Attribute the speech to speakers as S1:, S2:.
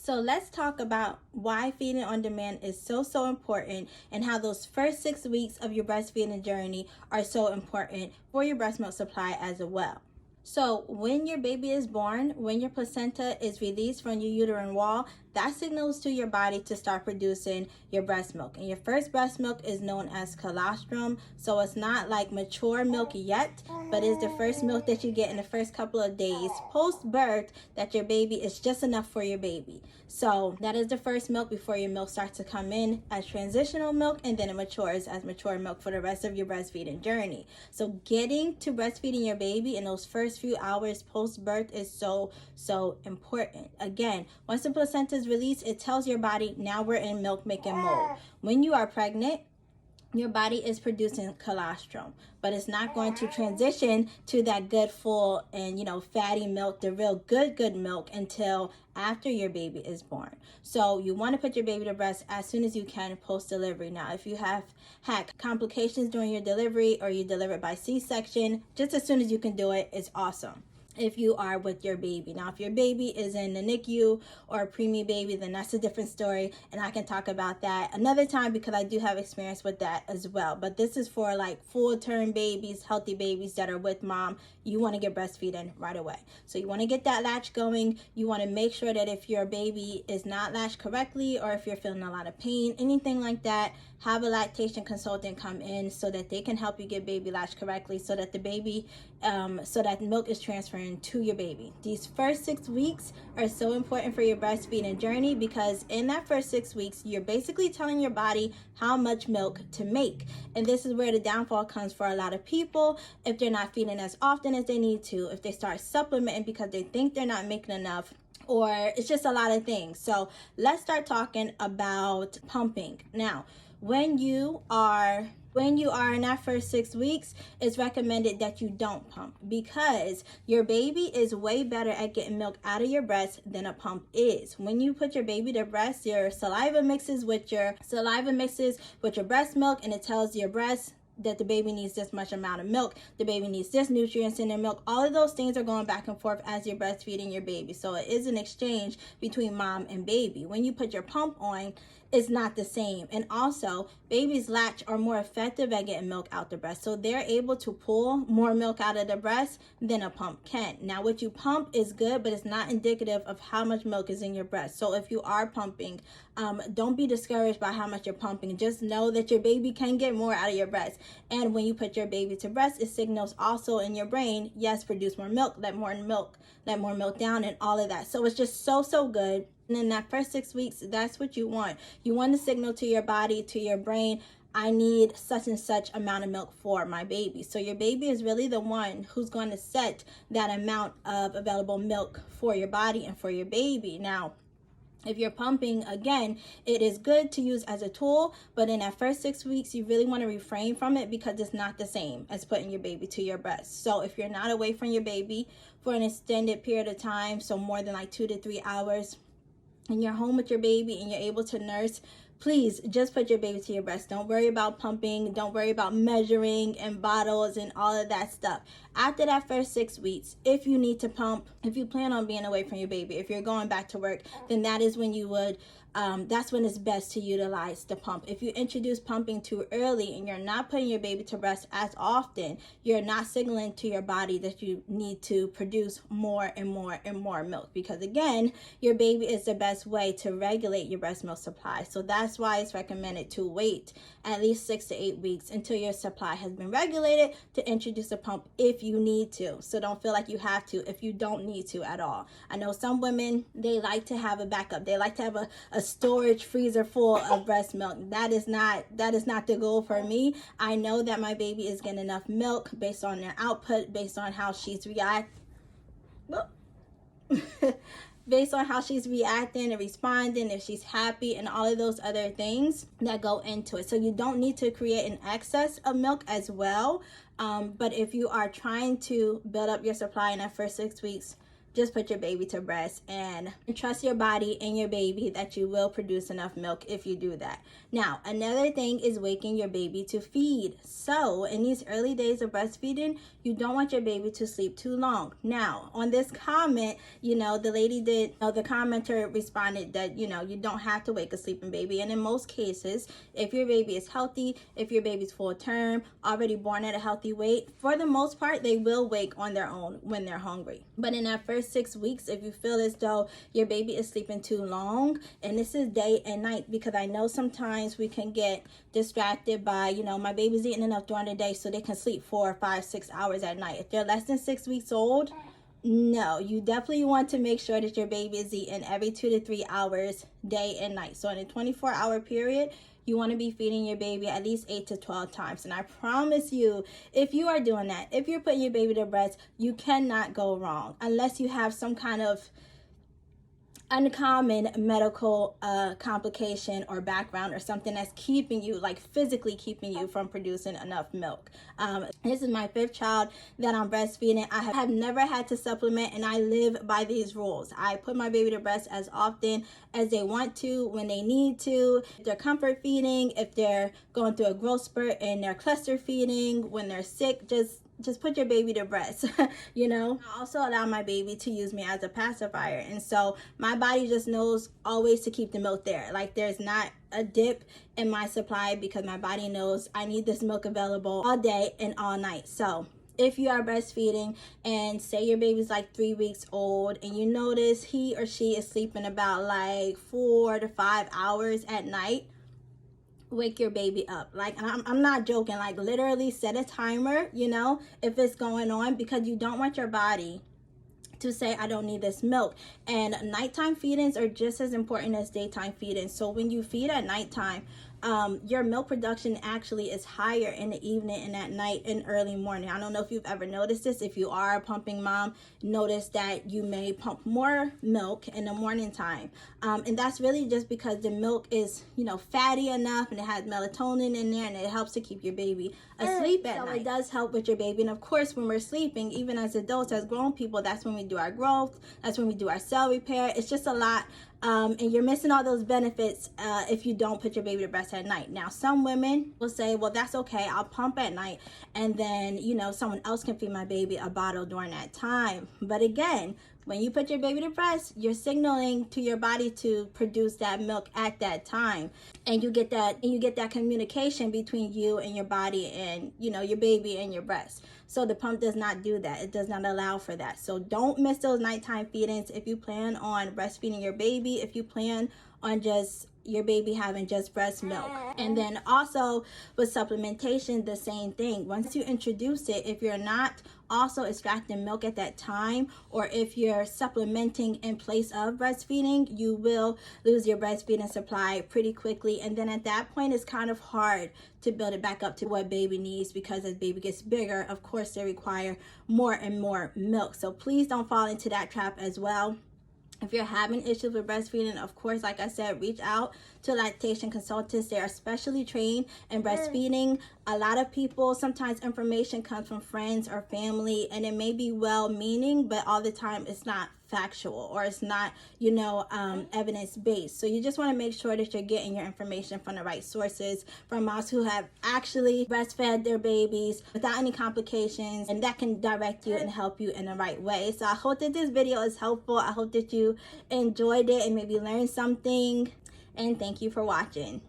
S1: So let's talk about why feeding on demand is so important, and how those first 6 weeks of your breastfeeding journey are so important for your breast milk supply as well. So when your baby is born, when your placenta is released from your uterine wall, that signals to your body to start producing your breast milk. And your first breast milk is known as colostrum. So it's not like mature milk yet, but it's the first milk that you get in the first couple of days post-birth that your baby is just enough for your baby. So that is the first milk before your milk starts to come in as transitional milk, and then it matures as mature milk for the rest of your breastfeeding journey. So getting to breastfeeding your baby in those first few hours post-birth is so important. Again, once the placenta is released, it tells your body, now we're in milk making mode. When you are pregnant, your body is producing colostrum, but it's not going to transition to that good, full, and fatty milk, the real good milk, until after your baby is born. So you want to put your baby to rest as soon as you can post delivery. Now, if you have had complications during your delivery, or you delivered by C-section, just as soon as you can do it is awesome if you are with your baby. Now, if your baby is in the NICU or a preemie baby, then that's a different story, and I can talk about that another time because I do have experience with that as well. But this is for like full-term babies, healthy babies that are with mom. You want to get breastfeeding right away. So you want to get that latch going. You want to make sure that if your baby is not latched correctly, or if you're feeling a lot of pain, anything like that, have a lactation consultant come in so that they can help you get baby latched correctly, so that the baby, so that milk is transferring to your baby. These first 6 weeks are so important for your breastfeeding journey, because in that first 6 weeks, you're basically telling your body how much milk to make. And this is where the downfall comes for a lot of people. If they're not feeding as often as they need to, if they start supplementing because they think they're not making enough, or it's just a lot of things. So let's start talking about pumping. Now, when you are in that first 6 weeks, it's recommended that you don't pump, because your baby is way better at getting milk out of your breast than a pump is. When you put your baby to breast, your saliva mixes with your breast milk, and it tells your breast that the baby needs this much amount of milk, the baby needs this nutrients in their milk. All of those things are going back and forth as you're breastfeeding your baby. So it is an exchange between mom and baby. When you put your pump on, it's not the same. And also, babies latch are more effective at getting milk out the breast, so they're able to pull more milk out of the breast than a pump can. Now, what you pump is good, but it's not indicative of how much milk is in your breast. So if you are pumping, don't be discouraged by how much you're pumping. Just know that your baby can get more out of your breast. And when you put your baby to breast, it signals also in your brain, yes, produce more milk, let more milk down, and all of that. So it's just so good. And in that first 6 weeks, that's what you want. You want to signal to your body, to your brain, I need such and such amount of milk for my baby. So your baby is really the one who's going to set that amount of available milk for your body and for your baby. Now, if you're pumping, again, it is good to use as a tool, but in that first 6 weeks, you really want to refrain from it, because it's not the same as putting your baby to your breast. So if you're not away from your baby for an extended period of time, so more than like 2 to 3 hours, and you're home with your baby and you're able to nurse, please just put your baby to your breast. Don't worry about pumping. Don't worry about measuring and bottles and all of that stuff. After that first 6 weeks, if you need to pump, if you plan on being away from your baby, if you're going back to work, then that is when you would that's when it's best to utilize the pump. If you introduce pumping too early and you're not putting your baby to rest as often, you're not signaling to your body that you need to produce more and more milk, because again, your baby is the best way to regulate your breast milk supply. So that's why it's recommended to wait at least 6 to 8 weeks until your supply has been regulated to introduce a pump if you need to. So don't feel like you have to if you don't need to at all. I know some women, they like to have a backup. They like to have a storage freezer full of breast milk. That is not the goal for me. I know that my baby is getting enough milk based on their output, based on how she's based on how she's reacting and responding, if she's happy, and all of those other things that go into it. So you don't need to create an excess of milk as well. But if you are trying to build up your supply in that first 6 weeks, just put your baby to breast and trust your body and your baby that you will produce enough milk if you do that. Now, another thing is waking your baby to feed. So in these early days of breastfeeding, you don't want your baby to sleep too long. Now, on this comment, the commenter responded that, you don't have to wake a sleeping baby. And in most cases, if your baby is healthy, if your baby's full term, already born at a healthy weight, for the most part, they will wake on their own when they're hungry. But in that first 6 weeks, if you feel as though your baby is sleeping too long, and this is day and night, because I know sometimes we can get distracted by, my baby's eating enough during the day so they can sleep 4, 5, 6 hours at night. If they're less than 6 weeks old, no, you definitely want to make sure that your baby is eating every 2 to 3 hours, day and night. So in a 24-hour period, you want to be feeding your baby at least 8 to 12 times. And I promise you, if you are doing that, if you're putting your baby to breast, you cannot go wrong unless you have some kind of uncommon medical complication or background or something that's keeping you, like physically keeping you from producing enough milk. This is my 5th child that I'm breastfeeding. I have never had to supplement, and I live by these rules. I put my baby to breast as often as they want to, when they need to. If they're comfort feeding, if they're going through a growth spurt and they're cluster feeding, when they're sick, just put your baby to breast. I also allow my baby to use me as a pacifier, and so my body just knows always to keep the milk there. Like, there's not a dip in my supply, because my body knows I need this milk available all day and all night. So if you are breastfeeding and say your baby's like 3 weeks old and you notice he or she is sleeping about like 4 to 5 hours at night, wake your baby up. Like, I'm not joking, like literally set a timer, if it's going on, because you don't want your body to say, I don't need this milk. And nighttime feedings are just as important as daytime feedings. So when you feed at nighttime, your milk production actually is higher in the evening and at night and early morning. I don't know if you've ever noticed this. If you are a pumping mom, notice that you may pump more milk in the morning time. And that's really just because the milk is, fatty enough, and it has melatonin in there, and it helps to keep your baby asleep at night. So it does help with your baby. And of course, when we're sleeping, even as adults, as grown people, that's when we do our growth. That's when we do our cell repair. It's just a lot. And you're missing all those benefits if you don't put your baby to breast at night. Now, some women will say, well, that's okay, I'll pump at night, and then, someone else can feed my baby a bottle during that time. But again, when you put your baby to breast, you're signaling to your body to produce that milk at that time. And you get that communication between you and your body and, your baby and your breast. So the pump does not do that. It does not allow for that. So don't miss those nighttime feedings if you plan on breastfeeding your baby, if you plan on just your baby having just breast milk. And then also with supplementation, the same thing. Once you introduce it, if you're not also extracting milk at that time, or if you're supplementing in place of breastfeeding, you will lose your breastfeeding supply pretty quickly. And then at that point, it's kind of hard to build it back up to what baby needs, because as baby gets bigger, of course, they require more and more milk. So please don't fall into that trap as well. If you're having issues with breastfeeding, of course, like I said, reach out to lactation consultants. They are specially trained in breastfeeding. A lot of people, sometimes information comes from friends or family, and it may be well-meaning, but all the time it's not factual, or it's not, evidence-based. So you just want to make sure that you're getting your information from the right sources, from moms who have actually breastfed their babies without any complications, and that can direct you and help you in the right way. So I hope that this video is helpful. I hope that you enjoyed it and maybe learned something, and thank you for watching.